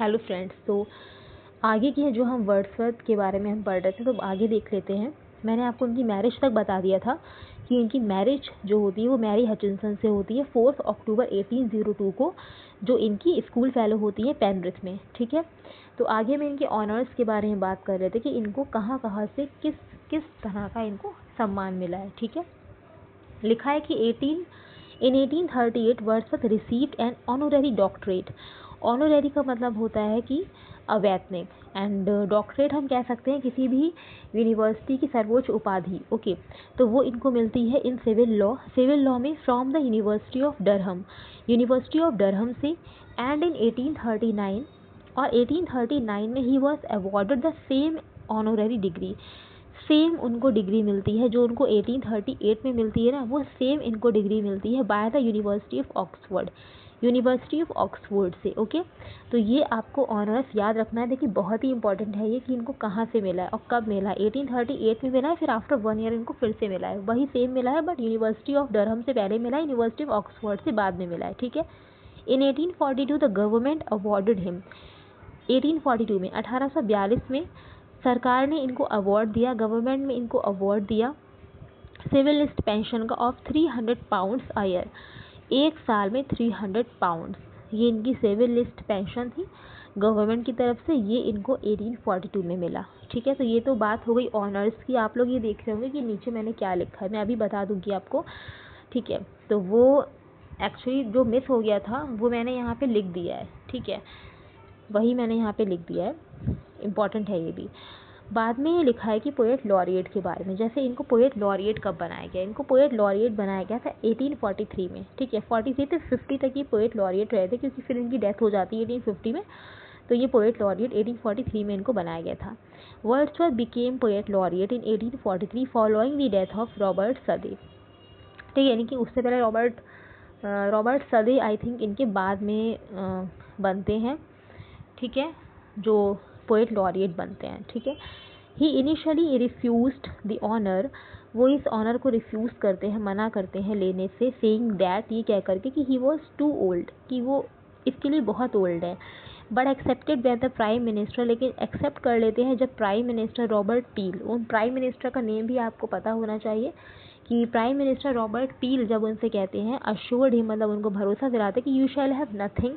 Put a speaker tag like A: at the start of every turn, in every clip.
A: Hello friends, तो आगे की जो हम वर्ड्सवर्थ के बारे में हम पढ़ रहे थे तो आगे देख लेते हैं। मैंने आपको उनकी मैरिज तक बता दिया था कि इनकी मैरिज जो होती है वो मैरी हचिंसन से होती है 4 अक्टूबर 1802 को, जो इनकी स्कूल फेलो होती है पेनरिथ में। ठीक है, तो आगे में इनके ऑनर्स के बारे में बात कर रहे थे कि इनको कहाँ कहाँ से किस किस तरह का इनको सम्मान मिला है। ठीक है, लिखा है कि 1838 वर्ड्सवर्थ रिसीव्ड एन ऑनोररी डॉक्टरेट। ऑनोररी का मतलब होता है कि अवैतनिक, एंड डॉक्टरेट हम कह सकते हैं किसी भी यूनिवर्सिटी की सर्वोच्च उपाधि। ओके, तो वो इनको मिलती है इन सिविल लॉ में from the university of Durham से। एंड इन 1839 और 1839 में ही was awarded the same honorary degree. Same उनको डिग्री मिलती है जो उनको 1838 में मिलती है ना, वो सेम इनको डिग्री मिलती है by the university of Oxford से। ओके, तो ये आपको ऑनर्स याद रखना है। देखिए बहुत ही इंपॉर्टेंट है ये कि इनको कहाँ से मिला है और कब मिला है। 1838 में मिला है, फिर आफ्टर 1 ईयर इनको फिर से मिला है, वही सेम मिला है, बट यूनिवर्सिटी ऑफ डरहम से पहले मिला है, यूनिवर्सिटी ऑफ ऑक्सफोर्ड से बाद में मिला है। ठीक है, इन 1842 द गवर्नमेंट अवॉर्डेड हिम। 1842 में 1842 में सरकार ने इनको अवार्ड दिया, गवर्नमेंट में इनको अवार्ड दिया सिविल लिस्ट पेंशन का ऑफ 300 पाउंड्स a ईयर। एक साल में 300 पाउंड्स, ये इनकी सिविल लिस्ट पेंशन थी गवर्नमेंट की तरफ से। ये इनको 1842 में मिला। ठीक है, तो ये तो बात हो गई ऑनर्स की। आप लोग ये देख रहे होंगे कि नीचे मैंने क्या लिखा है, मैं अभी बता दूंगी आपको। ठीक है, तो वो एक्चुअली जो मिस हो गया था वो मैंने यहाँ पे लिख दिया है। ठीक है, वही मैंने यहाँ पे लिख दिया है, इम्पॉर्टेंट है ये भी। बाद में ये लिखा है कि पोएट लॉरिएट के बारे में। जैसे इनको पोएट लॉरिएट कब बनाया गया, इनको पोएट लॉरिएट बनाया गया था 1843 में। ठीक है, 43 से 50 तक ये पोएट लॉरिएट रहे थे, क्योंकि फिर इनकी डेथ हो जाती है 1850 में। तो ये पोएट लॉरिएट 1843 में इनको बनाया गया था। Wordsworth became poet laureate in 1843 following the death of Robert Southey. ठीक है, यानी कि उससे पहले रॉबर्ट सदे आई थिंक इनके बाद में बनते हैं। ठीक है, जो पोएट लॉरिएट बनते हैं। ठीक है, he initially refused the honour, वो इस ऑनर को रिफ्यूज़ करते हैं, मना करते हैं लेने से, सेइंग दैट, ये कह करके कि ही वॉज टू ओल्ड, कि वो इसके लिए बहुत ओल्ड है। But accepted by the prime minister, लेकिन एक्सेप्ट कर लेते हैं जब प्राइम मिनिस्टर रॉबर्ट पील, उन प्राइम मिनिस्टर का नेम भी आपको पता होना चाहिए कि प्राइम मिनिस्टर रॉबर्ट पील जब उनसे कहते हैं अश्योर्ड ही, मतलब उनको भरोसा दिलाते कि यू शैल हैव नथिंग।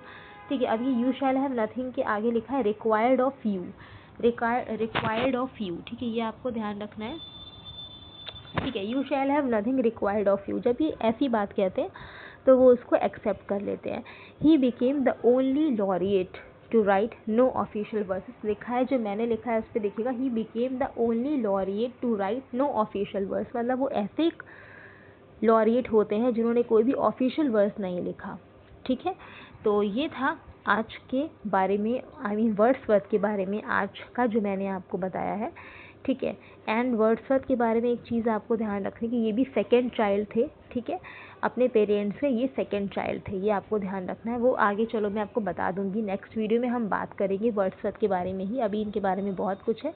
A: ठीक है, अब ये यू शैल हैव नथिंग के आगे लिखा है required of you, required of you. ठीक है, ये आपको ध्यान रखना है। ठीक है, you shall have nothing required of you, जब ये ऐसी बात कहते हैं तो वो उसको एक्सेप्ट कर लेते हैं। He became the only laureate to write no official verses, लिखा है जो मैंने लिखा है उस पर देखिएगा, he became the only laureate to write no official verse, मतलब वो ऐसे लॉरिएट होते हैं जिन्होंने कोई भी ऑफिशियल वर्स नहीं लिखा। ठीक है, तो ये था आज के बारे में, आई मीन वर्ड्सवर्थ के बारे में आज का जो मैंने आपको बताया है। ठीक है, एंड वर्ड्सवर्थ के बारे में एक चीज़ आपको ध्यान रखनी कि ये भी सेकंड चाइल्ड थे। ठीक है, अपने पेरेंट्स से ये सेकंड चाइल्ड थे, ये आपको ध्यान रखना है। वो आगे चलो मैं आपको बता दूंगी, नेक्स्ट वीडियो में हम बात करेंगे वर्ड्सवर्थ के बारे में ही, अभी इनके बारे में बहुत कुछ है।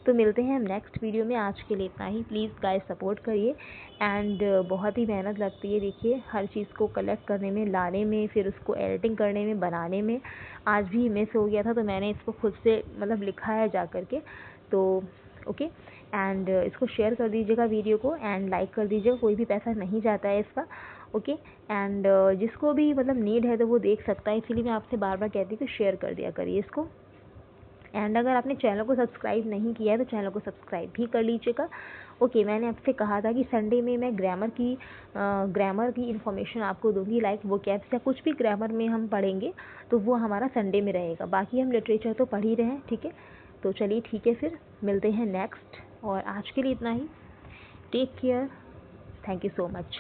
A: तो मिलते हैं हम नेक्स्ट वीडियो में, आज के लिए इतना ही। प्लीज़ गाइस सपोर्ट करिए, एंड बहुत ही मेहनत लगती है देखिए हर चीज़ को कलेक्ट करने में, लाने में, फिर उसको एडिटिंग करने में, बनाने में। आज भी मिस हो गया था तो मैंने इसको खुद से मतलब लिखा है जा करके। तो ओके, एंड इसको शेयर कर दीजिएगा वीडियो को, एंड लाइक कर दीजिएगा, कोई भी पैसा नहीं जाता है इसका। ओके, एंड जिसको भी मतलब नीड है तो वो देख सकता है, इसीलिए मैं आपसे बार बार कहती हूँ कि शेयर कर दिया करिए इसको। एंड अगर आपने चैनल को सब्सक्राइब नहीं किया है तो चैनल को सब्सक्राइब भी कर लीजिएगा। ओके, मैंने आपसे कहा था कि संडे में मैं ग्रामर की इन्फॉर्मेशन आपको दूंगी, लाइक वो कैप्स या कुछ भी ग्रामर में हम पढ़ेंगे तो वो हमारा संडे में रहेगा। बाकी हम लिटरेचर तो पढ़ ही रहे हैं। ठीक है, तो चलिए ठीक है, फिर मिलते हैं नेक्स्ट, और आज के लिए इतना ही। Take care, thank you so much.